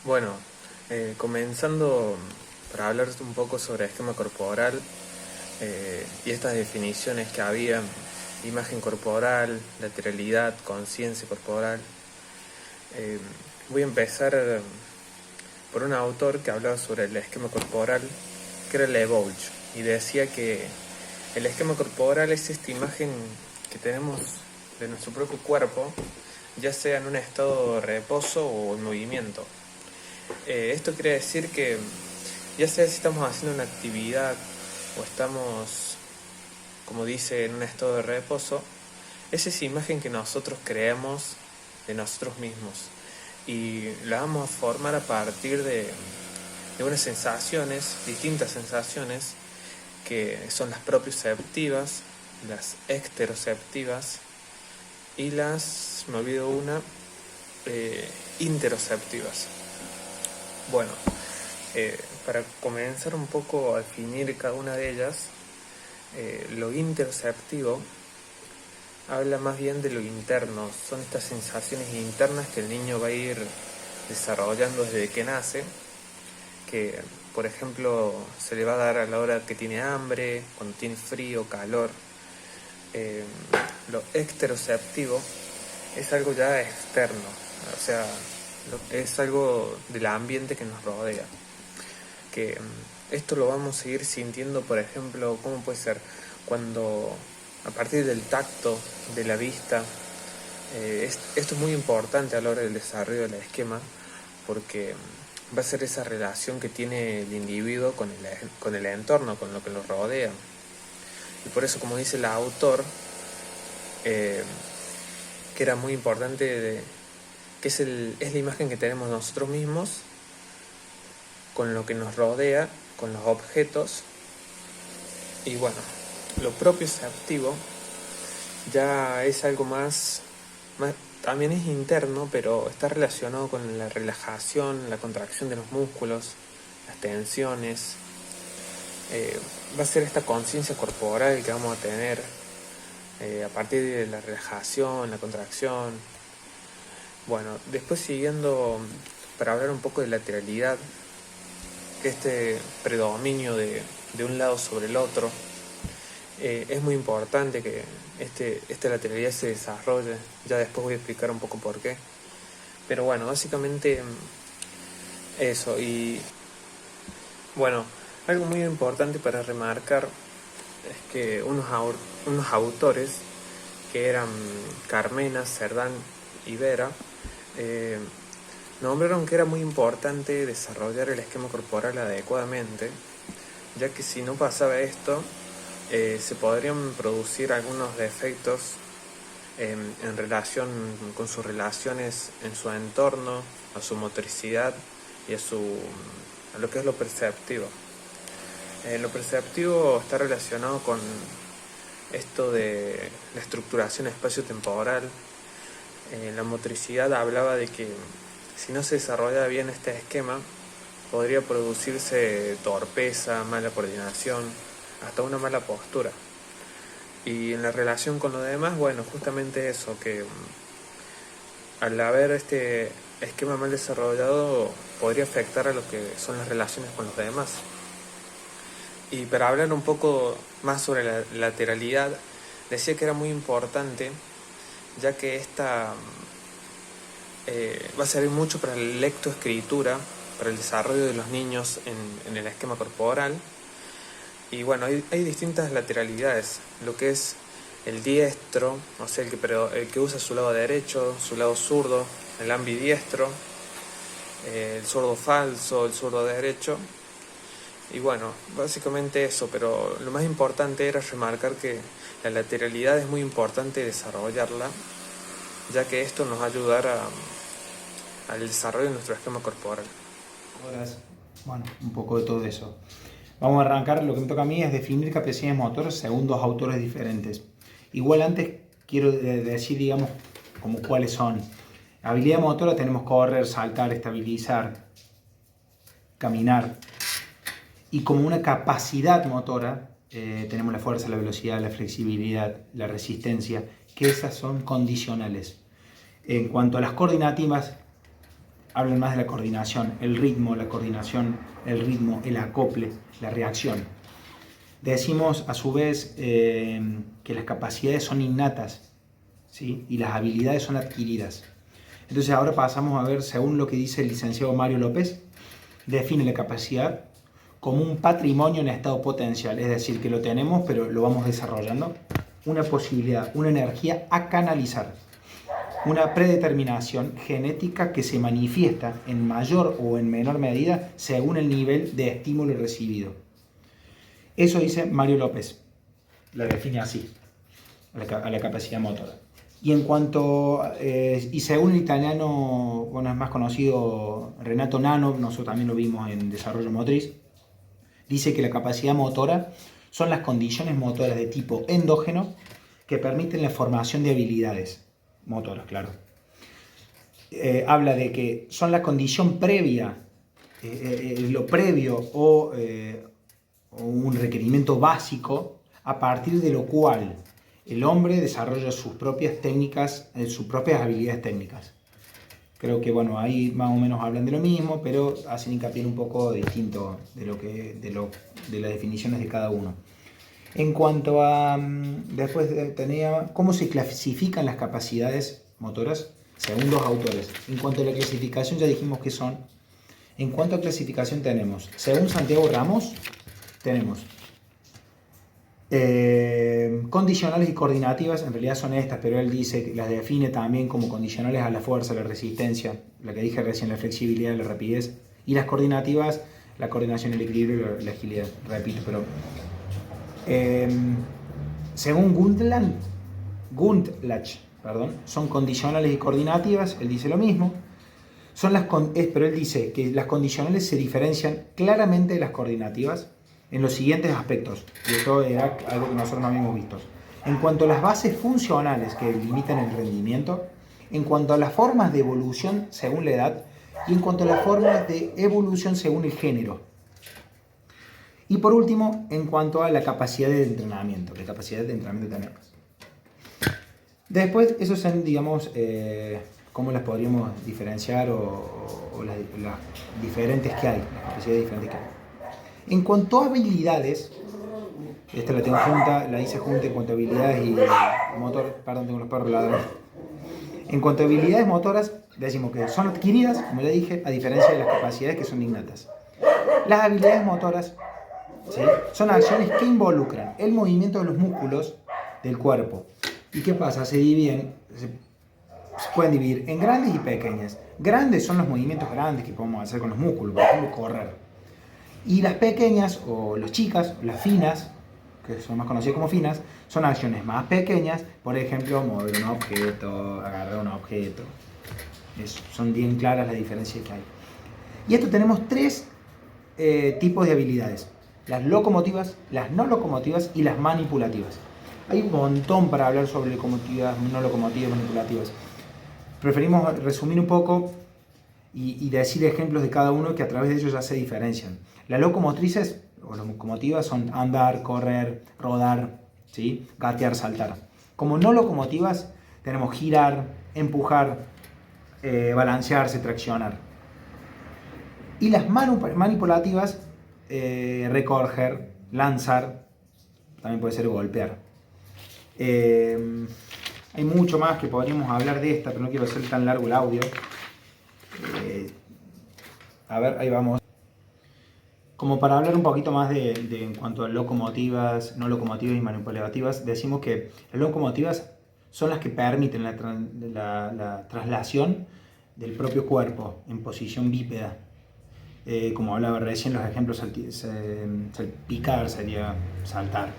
Bueno, comenzando para hablar un poco sobre esquema corporal y estas definiciones que había: imagen corporal, lateralidad, conciencia corporal. Eh, Voy a empezar por un autor que hablaba sobre el esquema corporal, que era Leboeuf, y decía que el esquema corporal es esta imagen que tenemos de nuestro propio cuerpo, ya sea en un estado de reposo o en movimiento. Esto quiere decir que ya sea si estamos haciendo una actividad o estamos, como dice, en un estado de reposo, es esa imagen que nosotros creamos de nosotros mismos y la vamos a formar a partir de unas sensaciones, distintas sensaciones, que son las propioceptivas, las exteroceptivas y me olvido una, interoceptivas. Bueno, para comenzar un poco a definir cada una de ellas, lo interoceptivo habla más bien de lo interno, son estas sensaciones internas que el niño va a ir desarrollando desde que nace, que por ejemplo se le va a dar a la hora que tiene hambre, cuando tiene frío, calor. Lo exteroceptivo es algo ya externo, o sea, es algo del ambiente que nos rodea, que esto lo vamos a ir sintiendo, por ejemplo, ¿cómo puede ser? Cuando a partir del tacto, de la vista, esto es muy importante a la hora del desarrollo del esquema, porque va a ser esa relación que tiene el individuo con el entorno, con lo que lo rodea. Y por eso, como dice el autor, que era muy importante, que es la imagen que tenemos nosotros mismos con lo que nos rodea, con los objetos. Y bueno, lo propioceptivo ya es algo más, también es interno, pero está relacionado con la relajación, la contracción de los músculos, las tensiones. Va a ser esta conciencia corporal que vamos a tener a partir de la relajación, la contracción. Bueno, después siguiendo, para hablar un poco de lateralidad, que este predominio de un lado sobre el otro, es muy importante que esta lateralidad se desarrolle. Ya después voy a explicar un poco por qué. Pero bueno, básicamente eso. Y bueno, algo muy importante para remarcar es que unos autores, que eran Carmena, Cerdán y Vera, nombraron que era muy importante desarrollar el esquema corporal adecuadamente, ya que si no pasaba esto, se podrían producir algunos defectos en relación con sus relaciones en su entorno, a su motricidad y a lo que es lo perceptivo. Lo perceptivo está relacionado con esto de la estructuración espacio-temporal. La motricidad hablaba de que si no se desarrolla bien este esquema, podría producirse torpeza, mala coordinación, hasta una mala postura. Y en la relación con lo demás, bueno, justamente eso, que al haber este esquema mal desarrollado, podría afectar a lo que son las relaciones con los demás. Y para hablar un poco más sobre la lateralidad, decía que era muy importante, ya que esta va a servir mucho para la lectoescritura, para el desarrollo de los niños en el esquema corporal. Y bueno, hay distintas lateralidades, lo que es el diestro, o sea, el que usa su lado derecho, su lado zurdo, el ambidiestro, el zurdo falso, el zurdo derecho. Y bueno, básicamente eso, pero lo más importante era remarcar que la lateralidad es muy importante desarrollarla, ya que esto nos va a ayudar al desarrollo de nuestro esquema corporal. Bueno, un poco de todo eso. Vamos a arrancar, lo que me toca a mí es definir capacidades motoras según dos autores diferentes. Igual antes quiero decir, digamos, como cuáles son. Habilidad motora tenemos correr, saltar, estabilizar, caminar. Y como una capacidad motora tenemos la fuerza, la velocidad, la flexibilidad, la resistencia, que esas son condicionales. En cuanto a las coordinativas, hablan más de la coordinación, el ritmo, la coordinación, el ritmo, el acople, la reacción. Decimos a su vez que las capacidades son innatas, ¿sí? Y las habilidades son adquiridas. Entonces ahora pasamos a ver, según lo que dice el licenciado Mario López, define la capacidad como un patrimonio en estado potencial, es decir, que lo tenemos pero lo vamos desarrollando, una posibilidad, una energía a canalizar, una predeterminación genética que se manifiesta en mayor o en menor medida según el nivel de estímulo recibido. Eso dice Mario López, la define así, a la capacidad motora. Y en cuanto, y según el italiano, bueno, es más conocido Renato Nano, nosotros también lo vimos en desarrollo motriz, dice que la capacidad motora son las condiciones motoras de tipo endógeno que permiten la formación de habilidades motoras, claro. Habla de que son la condición previa, lo previo o un requerimiento básico a partir de lo cual el hombre desarrolla sus propias técnicas, sus propias habilidades técnicas. Creo que bueno, ahí más o menos hablan de lo mismo, pero hacen hincapié en un poco distinto de las definiciones de cada uno. En cuanto a, después tenía, ¿cómo se clasifican las capacidades motoras? Según dos autores. En cuanto a la clasificación ya dijimos qué son. En cuanto a clasificación tenemos, según Santiago Ramos, tenemos condicionales y coordinativas, en realidad son estas, pero él dice que las define también como condicionales a la fuerza, la resistencia, la que dije recién, la flexibilidad, la rapidez, y las coordinativas, la coordinación, el equilibrio y la agilidad, repito, pero según Gundlach, son condicionales y coordinativas, él dice lo mismo, pero él dice que las condicionales se diferencian claramente de las coordinativas en los siguientes aspectos, y esto era algo que nosotros no habíamos visto. En cuanto a las bases funcionales que limitan el rendimiento, en cuanto a las formas de evolución según la edad, y en cuanto a las formas de evolución según el género. Y por último, en cuanto a la capacidad de entrenamiento, ¿qué capacidad de entrenamiento tenemos? Después, esos son, digamos, cómo las podríamos diferenciar o las diferentes que hay, las capacidades diferentes que hay. En cuanto a habilidades, esta la tengo junta, la hice junta en cuanto a habilidades y motor, perdón, tengo los perros ladrando. En cuanto a habilidades motoras, decimos que son adquiridas, como ya dije, a diferencia de las capacidades que son innatas. Las habilidades motoras, ¿sí?, son acciones que involucran el movimiento de los músculos del cuerpo. ¿Y qué pasa? Se pueden dividir en grandes y pequeñas. Grandes son los movimientos grandes que podemos hacer con los músculos, por ejemplo, correr. Y las pequeñas, o las chicas, las finas, que son más conocidas como finas, son acciones más pequeñas, por ejemplo, mover un objeto, agarrar un objeto. Son bien claras las diferencias que hay. Y esto tenemos tres tipos de habilidades: las locomotivas, las no locomotivas y las manipulativas. Hay un montón para hablar sobre locomotivas, no locomotivas, manipulativas. Preferimos resumir un poco y decir ejemplos de cada uno que a través de ellos ya se diferencian. Las locomotrices o locomotivas son andar, correr, rodar, ¿sí?, gatear, saltar. Como no locomotivas tenemos girar, empujar, balancearse, traccionar. Y las manipulativas, recoger, lanzar, también puede ser golpear. Hay mucho más que podríamos hablar de esta, pero no quiero hacer tan largo el audio. A ver, ahí vamos. Como para hablar un poquito más en cuanto a locomotivas, no locomotivas y manipulativas, decimos que las locomotivas son las que permiten la traslación del propio cuerpo en posición bípeda. Como hablaba recién, los ejemplos: picar sería saltar,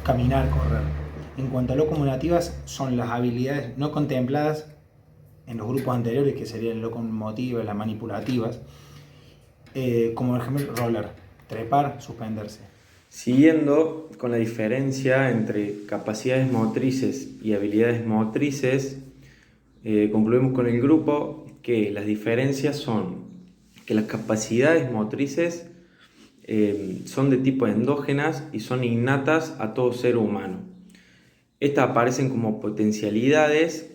caminar, correr. En cuanto a locomotivas, son las habilidades no contempladas en los grupos anteriores, que serían locomotivas, las manipulativas, como por ejemplo roller, trepar, suspenderse. Siguiendo con la diferencia entre capacidades motrices y habilidades motrices, concluimos con el grupo que las diferencias son que las capacidades motrices son de tipo endógenas y son innatas a todo ser humano. Estas aparecen como potencialidades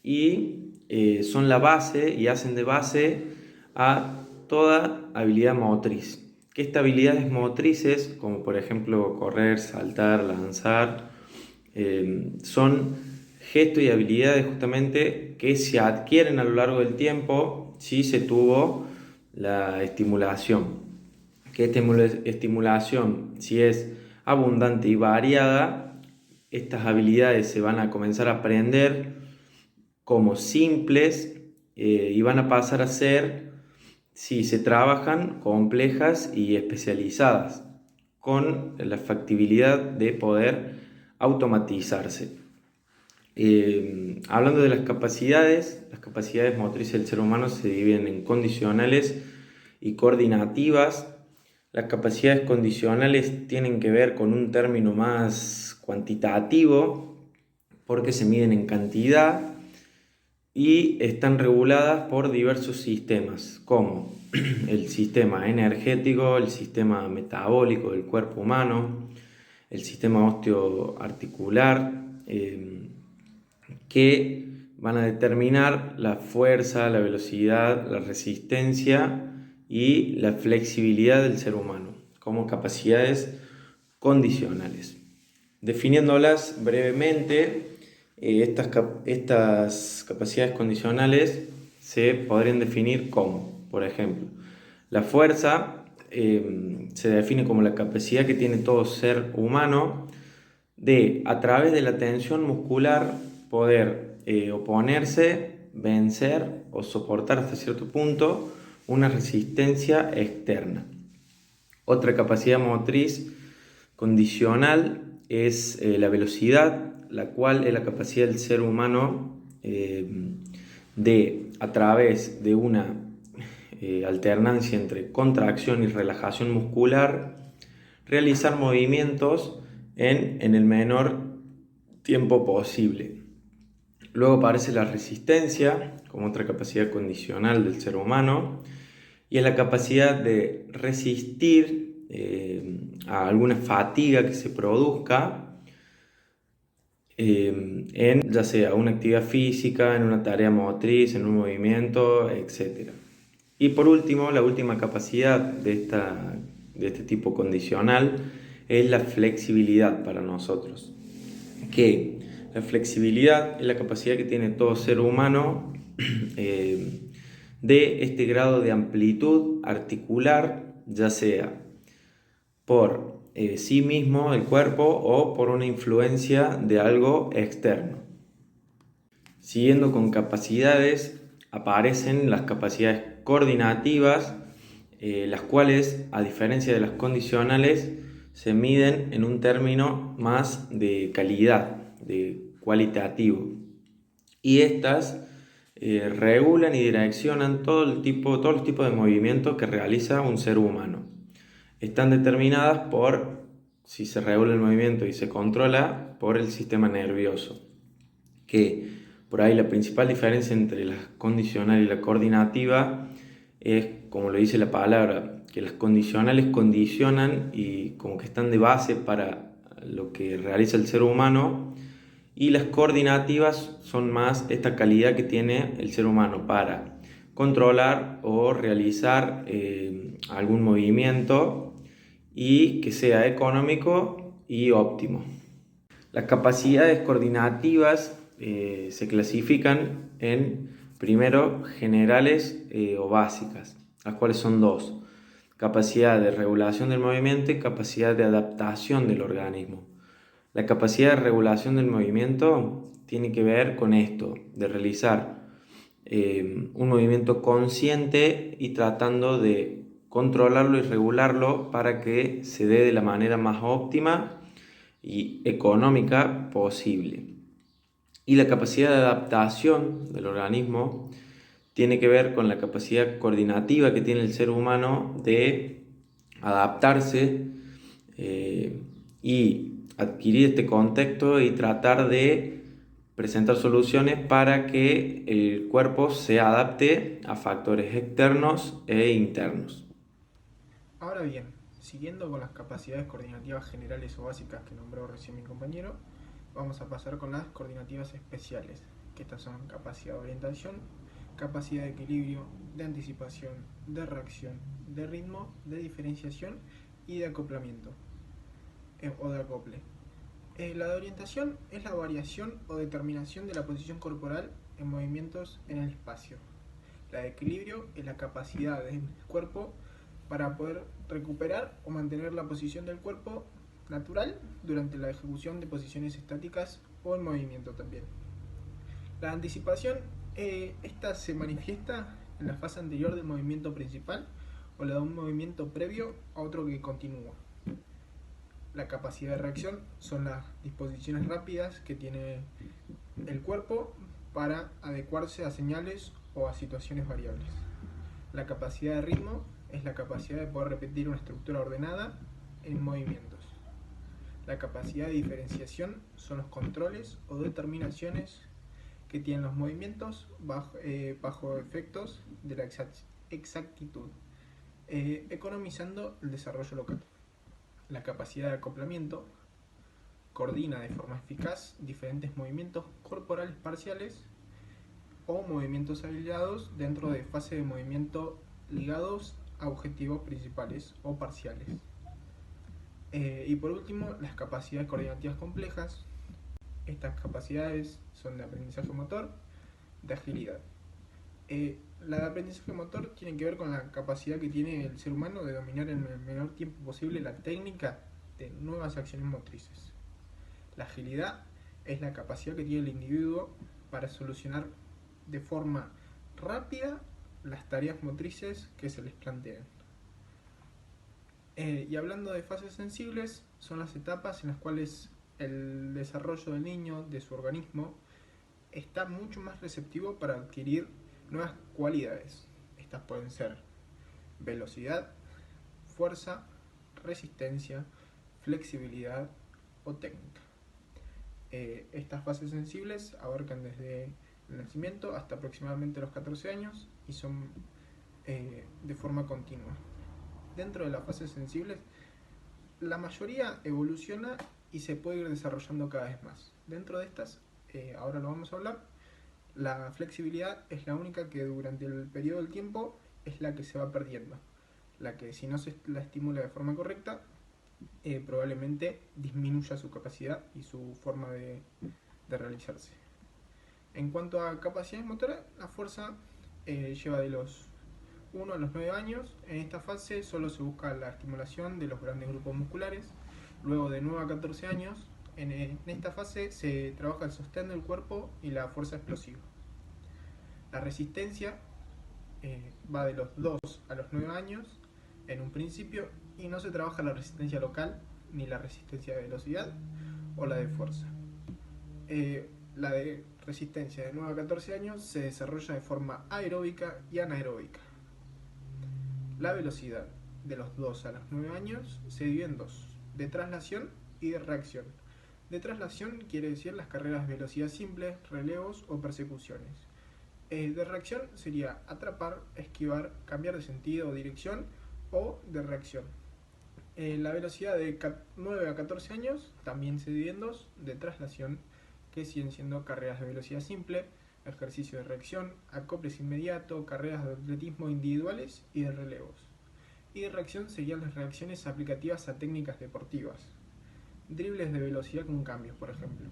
y son la base y hacen de base a toda habilidad motriz. Que estas habilidades motrices, como por ejemplo correr, saltar, lanzar, son gestos y habilidades justamente que se adquieren a lo largo del tiempo si se tuvo la estimulación. Que esta estimulación, si es abundante y variada, estas habilidades se van a comenzar a aprender como simples y van a pasar a ser, si se trabajan, complejas y especializadas, con la factibilidad de poder automatizarse. Hablando de las capacidades motrices del ser humano se dividen en condicionales y coordinativas. Las capacidades condicionales tienen que ver con un término más cuantitativo porque se miden en cantidad y están reguladas por diversos sistemas, como el sistema energético, el sistema metabólico del cuerpo humano, el sistema osteoarticular, que van a determinar la fuerza, la velocidad, la resistencia y la flexibilidad del ser humano como capacidades condicionales. Definiéndolas brevemente, estas capacidades condicionales se podrían definir como, por ejemplo, la fuerza se define como la capacidad que tiene todo ser humano de, a través de la tensión muscular, poder oponerse, vencer o soportar hasta cierto punto una resistencia externa. Otra capacidad motriz condicional es la velocidad, la cual es la capacidad del ser humano de, a través de una alternancia entre contracción y relajación muscular, realizar movimientos en el menor tiempo posible. Luego aparece la resistencia como otra capacidad condicional del ser humano, y es la capacidad de resistir a alguna fatiga que se produzca en ya sea una actividad física, en una tarea motriz, en un movimiento, etc. Y por último, la última capacidad de este tipo condicional es la flexibilidad para nosotros. Que la flexibilidad es la capacidad que tiene todo ser humano de este grado de amplitud articular, ya sea por sí mismo, el cuerpo, o por una influencia de algo externo. Siguiendo con capacidades, aparecen las capacidades coordinativas, las cuales, a diferencia de las condicionales, se miden en un término más de calidad, de cualitativo. Y estas regulan y direccionan todos los tipos de movimientos que realiza un ser humano. Están determinadas por si se regula el movimiento y se controla por el sistema nervioso, que por ahí la principal diferencia entre la condicional y la coordinativa es, como lo dice la palabra, que las condicionales condicionan y como que están de base para lo que realiza el ser humano, y las coordinativas son más esta calidad que tiene el ser humano para controlar o realizar algún movimiento y que sea económico y óptimo. Las capacidades coordinativas se clasifican en, primero, generales o básicas, las cuales son dos: capacidad de regulación del movimiento y capacidad de adaptación del organismo. La capacidad de regulación del movimiento tiene que ver con esto, de realizar un movimiento consciente y tratando de controlarlo y regularlo para que se dé de la manera más óptima y económica posible. Y la capacidad de adaptación del organismo tiene que ver con la capacidad coordinativa que tiene el ser humano de adaptarse y adquirir este contexto y tratar de presentar soluciones para que el cuerpo se adapte a factores externos e internos. Ahora bien, siguiendo con las capacidades coordinativas generales o básicas que nombró recién mi compañero, vamos a pasar con las coordinativas especiales, que estas son capacidad de orientación, capacidad de equilibrio, de anticipación, de reacción, de ritmo, de diferenciación y de acoplamiento o de acople. La de orientación es la variación o determinación de la posición corporal en movimientos en el espacio. La de equilibrio es la capacidad del cuerpo para poder recuperar o mantener la posición del cuerpo natural durante la ejecución de posiciones estáticas o en movimiento también. La anticipación, esta se manifiesta en la fase anterior del movimiento principal o la de un movimiento previo a otro que continúa. La capacidad de reacción son las disposiciones rápidas que tiene el cuerpo para adecuarse a señales o a situaciones variables. La capacidad de ritmo es la capacidad de poder repetir una estructura ordenada en movimientos. La capacidad de diferenciación son los controles o determinaciones que tienen los movimientos bajo efectos de la exactitud, economizando el desarrollo local. La capacidad de acoplamiento coordina de forma eficaz diferentes movimientos corporales parciales o movimientos aislados dentro de fases de movimiento ligados a objetivos principales o parciales. Y por último, las capacidades coordinativas complejas. Estas capacidades son de aprendizaje motor, de agilidad. La de aprendizaje motor tiene que ver con la capacidad que tiene el ser humano de dominar en el menor tiempo posible la técnica de nuevas acciones motrices. La agilidad es la capacidad que tiene el individuo para solucionar de forma rápida las tareas motrices que se les plantean. Y hablando de fases sensibles, son las etapas en las cuales el desarrollo del niño, de su organismo, está mucho más receptivo para adquirir nuevas cualidades. Estas pueden ser velocidad, fuerza, resistencia, flexibilidad o técnica. Estas fases sensibles abarcan desde el nacimiento hasta aproximadamente los 14 años y son de forma continua. Dentro de las fases sensibles, la mayoría evoluciona y se puede ir desarrollando cada vez más. Dentro de estas, ahora lo vamos a hablar, la flexibilidad es la única que durante el periodo del tiempo es la que se va perdiendo. La que si no se la estimula de forma correcta, probablemente disminuya su capacidad y su forma de realizarse. En cuanto a capacidades motoras, la fuerza lleva de los 1 a los 9 años. En esta fase solo se busca la estimulación de los grandes grupos musculares. Luego de 9 a 14 años, en esta fase se trabaja el sostén del cuerpo y la fuerza explosiva. La resistencia va de los 2 a los 9 años en un principio y no se trabaja la resistencia local ni la resistencia de velocidad o la de fuerza. La de resistencia de 9 a 14 años se desarrolla de forma aeróbica y anaeróbica. La velocidad de los 2 a los 9 años se divide en dos: de traslación y de reacción. De traslación quiere decir las carreras de velocidad simple, relevos o persecuciones. De reacción sería atrapar, esquivar, cambiar de sentido o dirección, o de reacción. La velocidad de 9 a 14 años también se divide en dos: de traslación, que siguen siendo carreras de velocidad simple, ejercicio de reacción, acoples inmediato, carreras de atletismo individuales y de relevos. Y de reacción serían las reacciones aplicativas a técnicas deportivas. Dribles de velocidad con cambios, por ejemplo.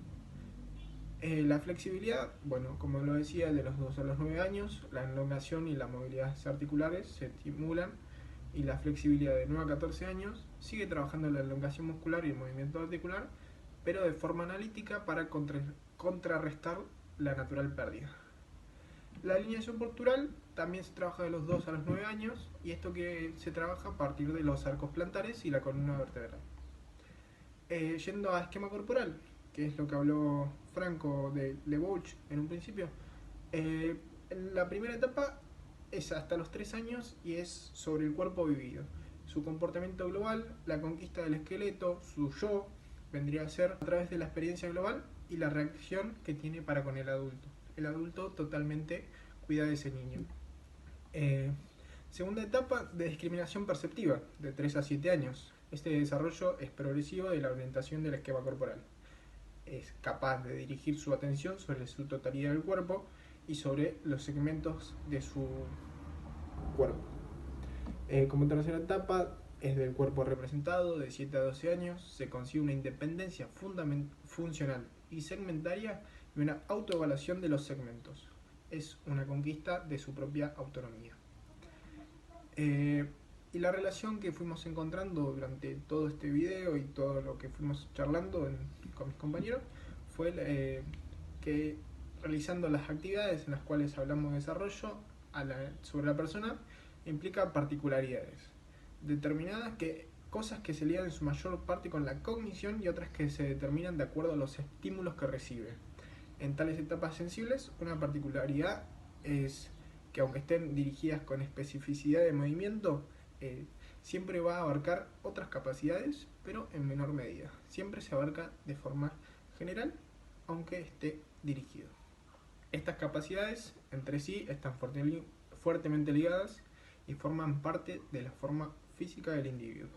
La flexibilidad, bueno, como lo decía, de los 2 a los 9 años, la elongación y la movilidad articulares se estimulan, y la flexibilidad de 9 a 14 años sigue trabajando la elongación muscular y el movimiento articular, pero de forma analítica para contrarrestar la natural pérdida. La alineación postural también se trabaja de los 2 a los 9 años, y esto que se trabaja a partir de los arcos plantares y la columna vertebral. Yendo a esquema corporal, que es lo que habló Franco de Le Bouch en un principio, en la primera etapa es hasta los 3 años y es sobre el cuerpo vivido, su comportamiento global, la conquista del esqueleto, su yo, vendría a ser a través de la experiencia global y la reacción que tiene para con el adulto. El adulto totalmente cuida de ese niño. Segunda etapa de discriminación perceptiva, de 3 a 7 años. Este desarrollo es progresivo de la orientación del esquema corporal. es capaz de dirigir su atención sobre su totalidad del cuerpo y sobre los segmentos de su cuerpo. Como tercera etapa es del cuerpo representado, de 7 a 12 años, se consigue una independencia funcional y segmentaria y una autoevaluación de los segmentos. Es una conquista de su propia autonomía. Y la relación que fuimos encontrando durante todo este video y todo lo que fuimos charlando con mis compañeros fue que realizando las actividades en las cuales hablamos de desarrollo sobre la persona implica particularidades determinadas, cosas que se ligan en su mayor parte con la cognición y otras que se determinan de acuerdo a los estímulos que recibe. En tales etapas sensibles, una particularidad es que aunque estén dirigidas con especificidad de movimiento, siempre va a abarcar otras capacidades, pero en menor medida. Siempre se abarca de forma general, aunque esté dirigido. Estas capacidades entre sí están fuertemente ligadas y forman parte de la forma física del individuo.